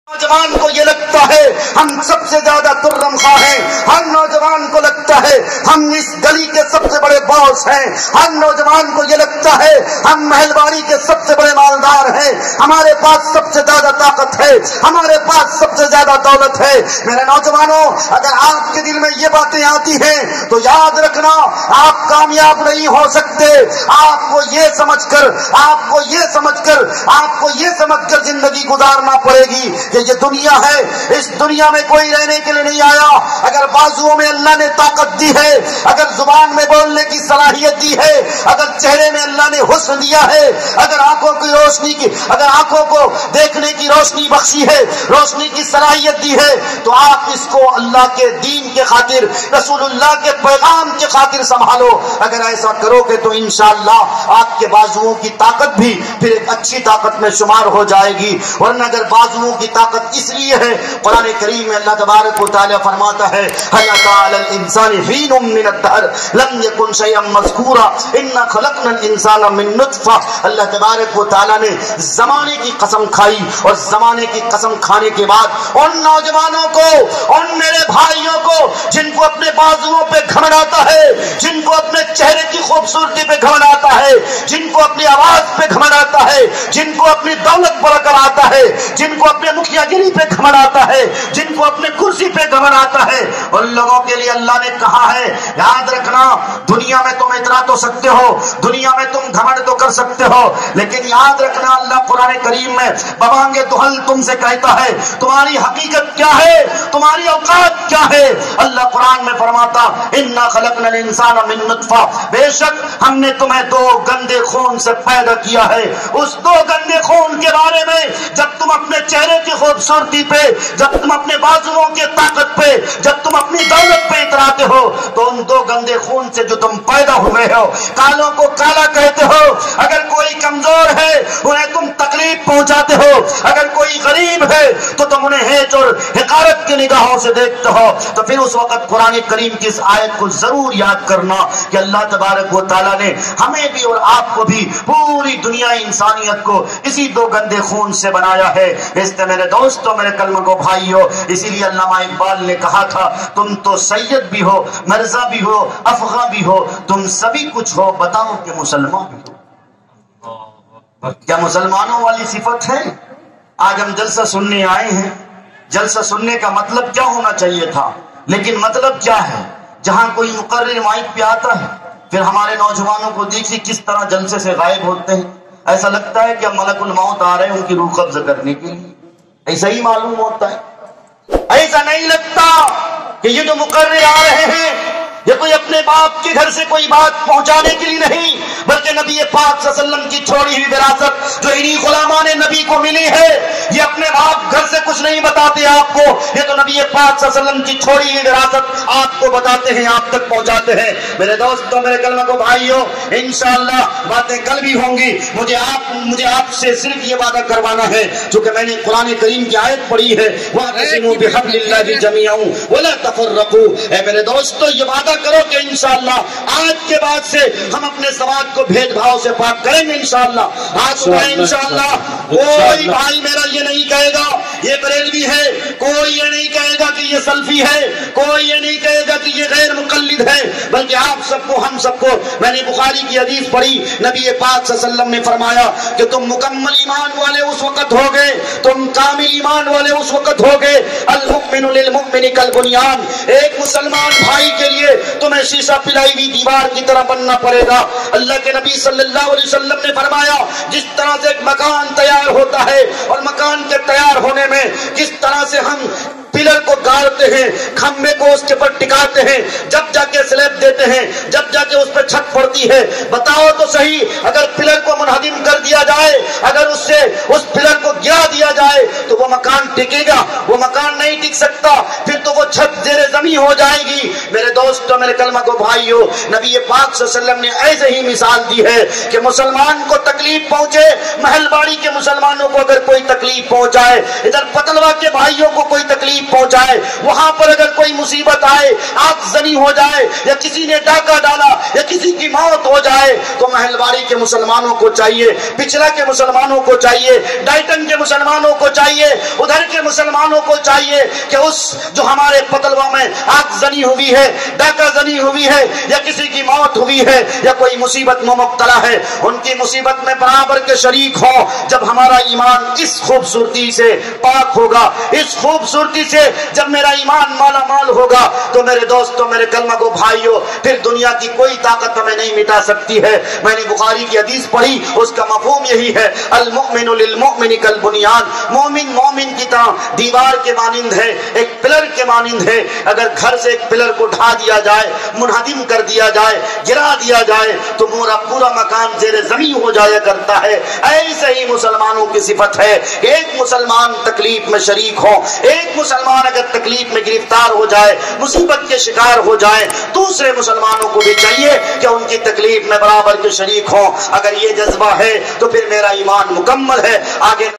نوجوان کو یہ لگتا ہے ہم سب سے زیادہ ترم خواہ ہیں، ہر نوجوان کو لگتا ہے ہم اس گلی کے سب سے بڑے باس ہیں، ہر نوجوان کو یہ لگتا ہے ہم مہلوانی کے سب سے بڑے مالدار ہیں، ہمارے پاس سب سے زیادہ طاقت ہے، ہمارے پاس سب سے زیادہ دولت ہے۔ میرے نوجوانوں، اگر آپ کے دل میں یہ باتیں آتی ہیں تو یاد رکھنا آپ کامیاب نہیں ہو سکتے۔ آپ کو یہ سمجھ کر زندگی گزارنا پڑے گی کہ یہ دنیا ہے، اس دنیا میں کوئی رہنے کے لیے نہیں آیا۔ اگر بازوؤں میں اللہ نے طاقت دی ہے، اگر زبان میں بولنے کی صلاحیت دی ہے، اگر چہرے میں اللہ نے حسن دیا ہے، اگر آنکھوں کو دیکھنے کی روشنی بخشی ہے، روشنی کی صلاحیت دی ہے، تو آپ اس کو اللہ کے دین کے خاطر، رسول اللہ کے پیغام کے خاطر سنبھالو۔ اگر ایسا کرو گے تو انشاءاللہ آپ کے بازوؤں کی طاقت بھی پھر ایک اچھی طاقت میں شمار ہو جائے گی۔ ورنہ اگر بازوؤں کی طاقت اس لیے ہے، قرآن کریم میں اللہ تبارک و تعالی فرماتا ہے هل أتى على الإنسان حين من الدهر لم يكن شيئا مذكورا إنا خلقنا الإنسان من نطفة۔ اللہ تبارک و تعالی نے زمانے کی قسم کھائی، اور زمانے کی قسم کھانے کے بعد ان نوجوانوں کو، ان میرے بھائیوں کو جن کو اپنے بازوؤں پہ گھمنڈ آتا ہے، جن کو اپنے چہرے کی خوبصورتی پہ گھمنڈ آتا ہے، جن کو اپنی آواز پہ گھمنڈ آتا ہے، جن کو اپنی دولت پر کر آتا ہے، جن کو اپنے مکھیا گیری پہ گھمنڈ آتا ہے، جن کو اپنے کرسی پہ گھمنڈ آتا ہے، ان لوگوں کے لیے اللہ نے کہا ہے یاد رکھنا دنیا میں تم اتنا تو سکتے ہو، دنیا میں تم گھمنڈ تو کر سکتے ہو، لیکن یاد رکھنا اللہ قرآن کریم میں بوانگے دہل تم سے کہتا ہے تمہاری حقیقت کیا ہے، تمہاری اوقات کیا ہے۔ اللہ قرآن میں فرماتا انا خلقنا الانسان من نطفہ، بے شک ہم نے تمہیں دو گندے خون سے پیدا کیا ہے۔ اس دو گندے خون کے بارے میں جب تم اپنے چہرے کی خوبصورتی پہ، جب تم اپنے بازوؤں کے طاقت پہ، جب تم اپنی دولت پہ اتراتے ہو، تو ان دو گندے خون سے جو تم پیدا ہوئے ہو، کالوں کو کالا کہتے ہو، اگر کوئی کمزور ہے انہیں تم تکلیف پہنچاتے ہو، اگر کوئی غریب ہے تو تم انہیں ہیچ اور حقارت کی نگاہوں سے دیکھتے ہو، تو پھر اس وقت قرآن کریم کی اس آیت کو ضرور یاد کرنا کہ اللہ تبارک و تعالیٰ نے ہمیں بھی اور آپ کو بھی، پوری دنیا انسانیت کو اسی دو گندے خون سے بنایا ہے۔ اس سے میرے دوستوں، میرے کلمہ گو بھائیو، اسی لیے علامہ اقبال نے کہا تھا تم تو سید بھی ہو، مرزا بھی ہو، افغاں بھی ہو، تم سبھی کچھ ہو، بتاؤ کہ مسلمان بھی ہو۔ کیا مسلمانوں والی صفت ہے؟ آج ہم جلسہ سننے آئے ہیں، جلسہ سننے کا مطلب کیا ہونا چاہیے تھا، لیکن مطلب کیا ہے؟ جہاں کوئی مقرر مائک پہ آتا ہے، پھر ہمارے نوجوانوں کو دیکھیے کس طرح جلسے سے غائب ہوتے ہیں، ایسا لگتا ہے کہ اب ملک الموت آ رہے ہیں ان کی روح قبض کرنے کے لیے، ایسا ہی معلوم ہوتا ہے۔ ایسا نہیں لگتا کہ یہ جو مقرر آ رہے ہیں یہ کوئی اپنے باپ کے گھر سے کوئی بات پہنچانے کے لیے نہیں، بلکہ نبی پاک صلی اللہ علیہ وسلم کی چھوڑی ہوئی وراثت جو انہی غلامان نبی کو ملی ہے، یہ اپنے باپ گھر سے کچھ نہیں بتاتے آپ کو، یہ تو نبی پاک صلی اللہ علیہ وسلم کی چھوڑی ہوئی وراثت آپ کو بتاتے ہیں، آپ تک پہنچاتے ہیں۔ میرے دوستوں، میرے کلمہ کو بھائیوں، انشاءاللہ باتیں کل بھی ہوں گی۔ مجھے آپ سے صرف یہ وعدہ کروانا ہے، چونکہ میں نے قرآن کریم کی آیت پڑھی ہے وَاعْتَصِمُوا بِحَبْلِ اللَّهِ جَمِيعًا وَلَا تَفَرَّقُوا، اے میرے دوستو یہ وعدہ کرو کہ انشاءاللہ آج کے بعد سے ہم اپنے سماج کو بھید بھاؤ سے پاک کریں گے انشاءاللہ۔ آج انشاءاللہ کوئی بھائی میرا یہ نہیں کہے گا یہ بریلوی ہے، کوئی یہ نہیں کہے گا کہ یہ سلفی ہے، کوئی یہ نہیں کہے گا کہ یہ غیر مقلد ہے، بلکہ آپ سب کو، ہم سب کو، میں نے بخاری کی حدیث پڑھی، نبی پاک صلی اللہ علیہ وسلم نے فرمایا کہ تم مکمل ایمان والے اس وقت ہو گئے، تم کامل ایمان والے اس وقت ہو گئے، المؤمن للمؤمن کالبنیان، ایک مسلمان بھائی کے لیے تمہیں شیشہ پلائی ہوئی دیوار کی طرح بننا پڑے گا۔ اللہ کے نبی صلی اللہ علیہ وسلم نے فرمایا جس طرح سے ایک مکان تیار ہوتا ہے اور مکان کے تیار ہونے میں کس طرح سے ہم پلر کو گاڑتے ہیں، کھمبے کو اس کے پر ٹکاتے ہیں، جب جا کے سلیب دیتے ہیں، جب جا کے اس پہ چھت پڑتی ہے، بتاؤ تو صحیح اگر پلر کو منہدم کر دیا جائے، اگر اس پلر کو گرا دیا جائے تو وہ مکان ٹکے گا؟ وہ مکان نہیں نہیں ٹک سکتا پھر تو وہ چھت زیر زمین ہو جائے گی۔ میرے دوستوں، میرے کلمہ کو بھائیو، نبی پاک صلی اللہ علیہ وسلم نے ایسے ہی مثال دی ہے کہ مسلمان کو تکلیف پہنچے، محل باڑی کے مسلمانوں کو اگر کوئی تکلیف پہنچائے، ادھر پتلوا کے بھائیوں کو کوئی تکلیف پہنچائے، وہاں پر اگر کوئی مصیبت آئے، آگ زنی ہو جائے، یا کسی نے ڈاکہ ڈالا، یا کسی کی موت ہو جائے، تو محل باڑی کے مسلمانوں کو چاہیے، پچھلا کے مسلمانوں کو چاہیے، ڈائٹن کے مسلمانوں کو چاہیے، ادھر کے مسلمانوں کو چاہیے کہ اس جو ہمارے پتلوا میں آگ زنی ہوئی ہے، ڈاکہ زنی ہوئی ہے، یا کسی کی موت ہوئی ہے، یا کوئی مصیبت میں مبتلا ہے، ان کی مصیبت میں برابر کے شریک ہوں۔ جب ہمارا ایمان اس خوبصورتی سے پاک ہوگا، اس خوبصورتی سے جب میرا ایمان مالا مال ہوگا، تو میرے دوستوں، میرے کلمہ کو بھائیو، پھر دنیا کی کوئی طاقت ہمیں نہیں مٹا سکتی ہے۔ میں نے بخاری کی حدیث پڑھی، اس کا مفہوم یہی ہے، المؤمن للمؤمن کالبنیان، مومن مومن کی طرح دیوار کے مانند ہے، ایک پلر کے مانند ہے۔ اگر گھر سے ایک پلر کو ڈھا دیا جائے، منہدم کر دیا جائے، گرا دیا جائے، تو پورا مکان زیر زمین ہو جایا کرتا ہے۔ ایسے ہی مسلمانوں کی صفت ہے کہ ایک مسلمان تکلیف میں شریک ہو، ایک مسلمان اگر تکلیف میں گرفتار ہو جائے، مصیبت کے شکار ہو جائے، دوسرے مسلمانوں کو بھی چاہیے کہ ان کی تکلیف میں برابر کے شریک ہوں۔ اگر یہ جذبہ ہے تو پھر میرا ایمان مکمل ہے۔ آگے